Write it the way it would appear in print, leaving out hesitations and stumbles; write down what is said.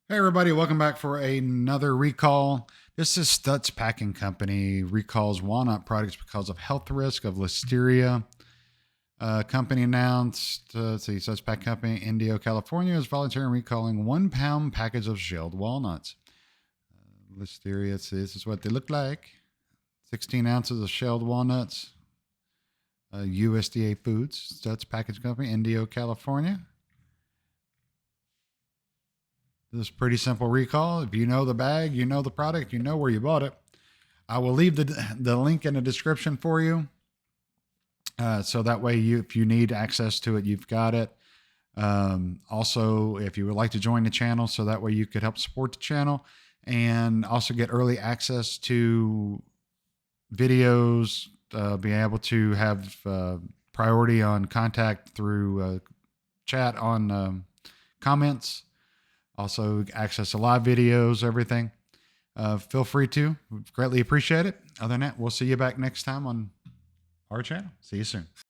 Hey everybody, welcome back for another recall. This is Stutz Packing Company recalls walnut products because of health risk of listeria. Company announced, let's see, Stutz Packing Company, Indio, California is volunteering recalling 1 pound package of shelled walnuts. Listeria, this is what they look like. 16 ounces of shelled walnuts. USDA Foods, Stutz Package Company, Indio, California. This is pretty simple recall. If you know the bag, you know the product, you know where you bought it. I will leave the link in the description for you. So that way, if you need access to it, you've got it. Also, if you would like to join the channel, so that way you could help support the channel and also get early access to videos, be able to have priority on contact through chat on comments, also access to live videos, everything. Feel free to. Greatly appreciate it. Other than that, we'll see you back next time on our channel. See you soon.